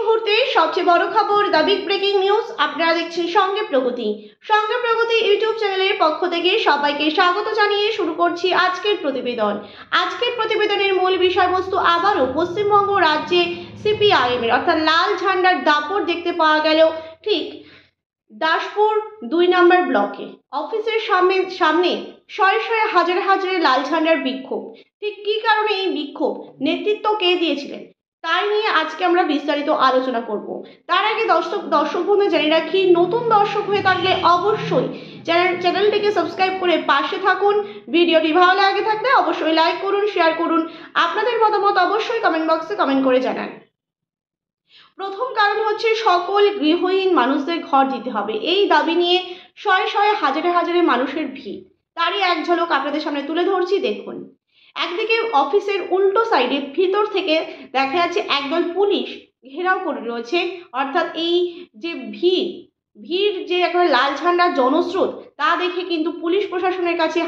মুহূর্তে সবচেয়ে বড় খবর, দ্য বিগ ব্রেকিং নিউজ। আপনারা দেখছেন সঙ্গে প্রগতি। সঙ্গে প্রগতি ইউটিউব চ্যানেলের পক্ষ থেকে সবাইকে স্বাগত জানিয়ে শুরু করছি আজকের প্রতিবেদন। আজকের প্রতিবেদনের মূল বিষয়বস্তু আবারও পশ্চিমবঙ্গ রাজ্যে সিপিআইএম এর অর্থাৎ লাল ঝান্ডার দাপট দেখতে পাওয়া গেল ঠিক দাসপুর 2 নম্বর ব্লকে। অফিসের সামনে শয়ে শয়ে হাজারে হাজারে লাল ঝান্ডার বিক্ষোভ। ঠিক কী কারণে এই বিক্ষোভ, নেতৃত্ব কে দিয়েছিলেন, তাই নিয়ে আজকে আমরা বিস্তারিত আলোচনা করব। তার আগে দর্শক বন্ধু জানিয়ে রাখি, নতুন দর্শক হয়ে থাকলে অবশ্যই চ্যানেলটিকে সাবস্ক্রাইব করে পাশে থাকুন। ভিডিওটি ভালো লাগে থাকলে অবশ্যই লাইক করুন, শেয়ার করুন। আপনাদের মতামত অবশ্যই কমেন্ট বক্সে কমেন্ট করে জানান। প্রথম কারণ হচ্ছে সকল গৃহহীন মানুষদের ঘর দিতে হবে। এই দাবি নিয়ে শয়ে শয়ে হাজারে হাজারে মানুষের ভিড়। তারই এক ঝলক আপনাদের সামনে তুলে ধরছি, দেখুন। একদিকে অফিসের উল্টো সাইডে ভিতর থেকে দেখা যাচ্ছে একদল পুলিশ ঘেরাও করে রয়েছে, অর্থাৎ এই যে ভিড় যে একটা লাল ঝান্ডার জনস্রোত, তা দেখে কিন্তু পুলিশ প্রশাসনের কাছে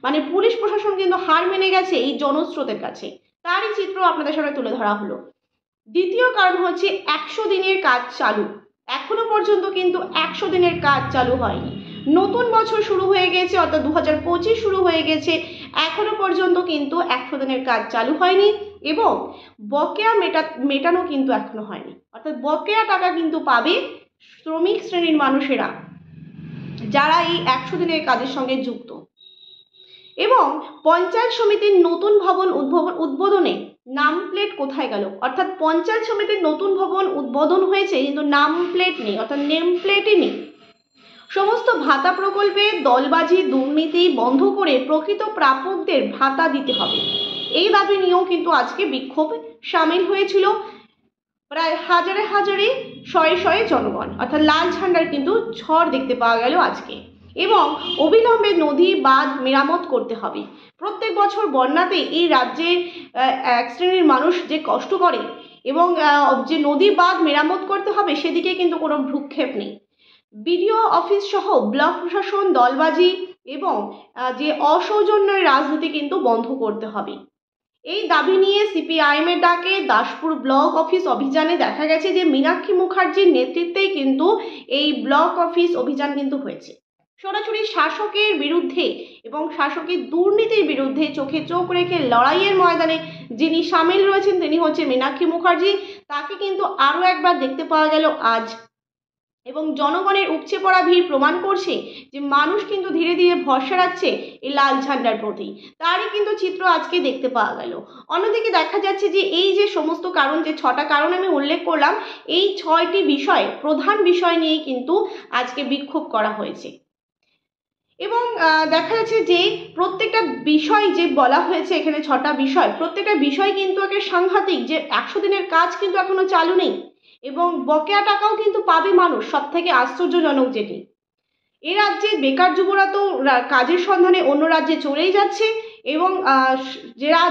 মানে পুলিশ প্রশাসন কিন্তু হার মেনে গেছে এই জনস্রোতের কাছে। তারই চিত্র আপনাদের সামনে তুলে ধরা হলো। দ্বিতীয় কারণ হচ্ছে 100 দিনের কাজ চালু। এখনো পর্যন্ত কিন্তু 100 দিনের কাজ চালু হয়নি। নতুন বছর শুরু হয়ে গেছে, অর্থাৎ 2025 শুরু হয়ে গেছে, এখনো পর্যন্ত কিন্তু 100 দিনের কাজ চালু হয়নি এবং বকেয়া মেটানো কিন্তু এখনো হয়নি। অর্থাৎ বকেয়া টাকা কিন্তু পাবে শ্রমিক শ্রেণীর মানুষেরা, যারা এই 100 দিনের কাজের সঙ্গে যুক্ত। এবং পঞ্চায়েত সমিতির নতুন ভবন উদ্বোধনে নাম প্লেট কোথায় গেল? অর্থাৎ পঞ্চায়েত সমিতির নতুন ভবন উদ্বোধন হয়েছে, কিন্তু নাম প্লেট নেই, অর্থাৎ নেম প্লেটই নেই। সমস্ত ভাতা প্রকল্পে দলবাজি দুর্নীতি বন্ধ করে প্রকৃত প্রাপকদের ভাতা দিতে হবে। এই দাবি নিয়েও কিন্তু আজকে বিক্ষোভে সামিল হয়েছিল প্রায় হাজারে হাজারে শয়ে শয়ে জনগণ। অর্থাৎ লাল ঝান্ডার কিন্তু ঝড় দেখতে পাওয়া গেল আজকে। এবং অবিলম্বে নদী বাঁধ মেরামত করতে হবে। প্রত্যেক বছর বন্যাতে এই রাজ্যের এক শ্রেণীর মানুষ যে কষ্ট করে এবং যে নদী বাঁধ মেরামত করতে হবে, সেদিকে কিন্তু কোনো ভ্রুক্ষেপ নেই। বিডিও অফিস সহ ব্লক প্রশাসন দলবাজি এবং যে অসৌজন্যের রাজনীতি কিন্তু বন্ধ করতে হবে। এই দাবি নিয়ে সিপিআইএম এর ডাকে দাসপুর ব্লক অফিস অভিযানে দেখা গেছে যে মীনাক্ষী মুখার্জির নেতৃত্বেই কিন্তু এই ব্লক অফিস অভিযান কিন্তু হয়েছে। সরাসরি শাসকের বিরুদ্ধে এবং শাসকের দুর্নীতির বিরুদ্ধে চোখে চোখ রেখে লড়াইয়ের ময়দানে যিনি সামিল রয়েছেন, তিনি হচ্ছে মীনাক্ষী মুখার্জি। তাকে কিন্তু আরও একবার দেখতে পাওয়া গেল আজ। এবং জনগণের উপচে পড়া ভিড় প্রমাণ করছে যে মানুষ কিন্তু ধীরে ধীরে ভরসা রাখছে এই লাল ঝান্ডার প্রতি। তারই কিন্তু চিত্র আজকে দেখতে পাওয়া গেল। অন্যদিকে দেখা যাচ্ছে যে এই যে সমস্ত কারণ, যে 6টা কারণ আমি উল্লেখ করলাম, এই 6টি বিষয়, প্রধান বিষয় নিয়েই কিন্তু আজকে বিক্ষোভ করা হয়েছে। এবং দেখা যাচ্ছে যে প্রত্যেকটা বিষয় যে বলা হয়েছে এখানে, 6টা বিষয়, প্রত্যেকটা বিষয় কিন্তু একটা সাংঘাতিক। যে 100 দিনের কাজ কিন্তু এখনো চালু নেই এবং বকেয়া টাকাও কিন্তু পাবে মানুষ। সব থেকে আশ্চর্যজনক যেটি, এ রাজ্যে বেকার যুবরা তো কাজের সন্ধানে অন্য রাজ্যে চলেই যাচ্ছে এবং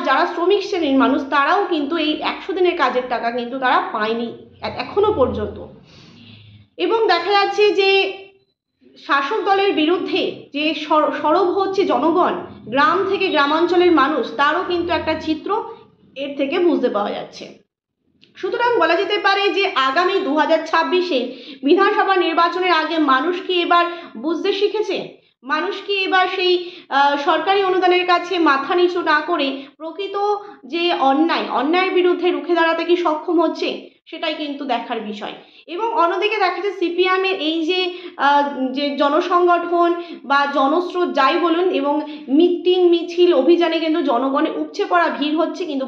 যারা শ্রমিক শ্রেণীর মানুষ, তারাও কিন্তু এই 100 দিনের কাজের টাকা কিন্তু তারা পায়নি এখনো পর্যন্ত। এবং দেখা যাচ্ছে যে শাসক দলের বিরুদ্ধে যে সরব হচ্ছে জনগণ, গ্রাম থেকে গ্রামাঞ্চলের মানুষ, তারও কিন্তু একটা চিত্র এর থেকে বুঝতে পাওয়া যাচ্ছে। সুতরাং বলা যেতে পারে যে আগামী 2026-এ বিধানসভা নির্বাচনের আগে মানুষ কি এবার বুঝতে শিখেছে? মানুষ কি এবার সেই সরকারি অনুদানের কাছে মাথা নিচু না করে প্রকৃত যে অন্যায়ের বিরুদ্ধে রুখে দাঁড়াতে কি সক্ষম হচ্ছে? সেটাই কিন্তু দেখার বিষয়। এবং অন্যদিকে দেখা যাচ্ছে সিপিএম এর এই যে জনসংগঠন বা জনস্রোত যাই বলুন, এবং মিটিং মিছিল অভিযানে কিন্তু জনগণের উপচে পড়া ভিড় হচ্ছে, কিন্তু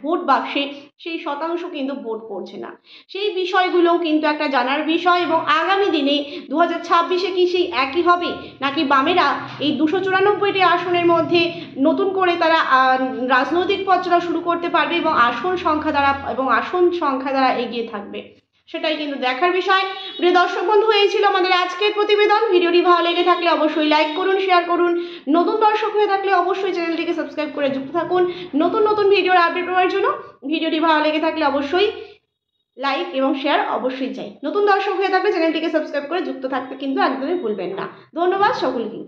ভোট বাক্সে সেই শতাংশ কিন্তু ভোট পড়ছে না। সেই বিষয়গুলোও কিন্তু একটা জানার বিষয়। এবং আগামী দিনে 2026-এ কি সেই একই হবে, নাকি বামেরা এই 294টি আসনের মধ্যে নতুন করে তারা রাজনৈতিক পথ চলা শুরু করতে পারবে এবং আসন সংখ্যা দ্বারা এগিয়ে থাকবে? সেটাই কিন্তু দেখার বিষয়। প্রিয় দর্শক বন্ধু, এই ছিল আমাদের আজকের প্রতিবেদন। ভিডিওটি ভালো লেগে থাকলে অবশ্যই লাইক করুন, শেয়ার করুন। নতুন দর্শক হয়ে থাকলে অবশ্যই চ্যানেলটিকে সাবস্ক্রাইব করে যুক্ত থাকুন নতুন নতুন ভিডিওর আপডেট পাওয়ার জন্য। ভিডিওটি ভালো লেগে থাকলে অবশ্যই লাইক এবং শেয়ার অবশ্যই চাই। নতুন দর্শক হয়ে থাকলে চ্যানেলটিকে সাবস্ক্রাইব করে যুক্ত থাকতে কিন্তু একদমই ভুলবেন না। ধন্যবাদ সকলকে।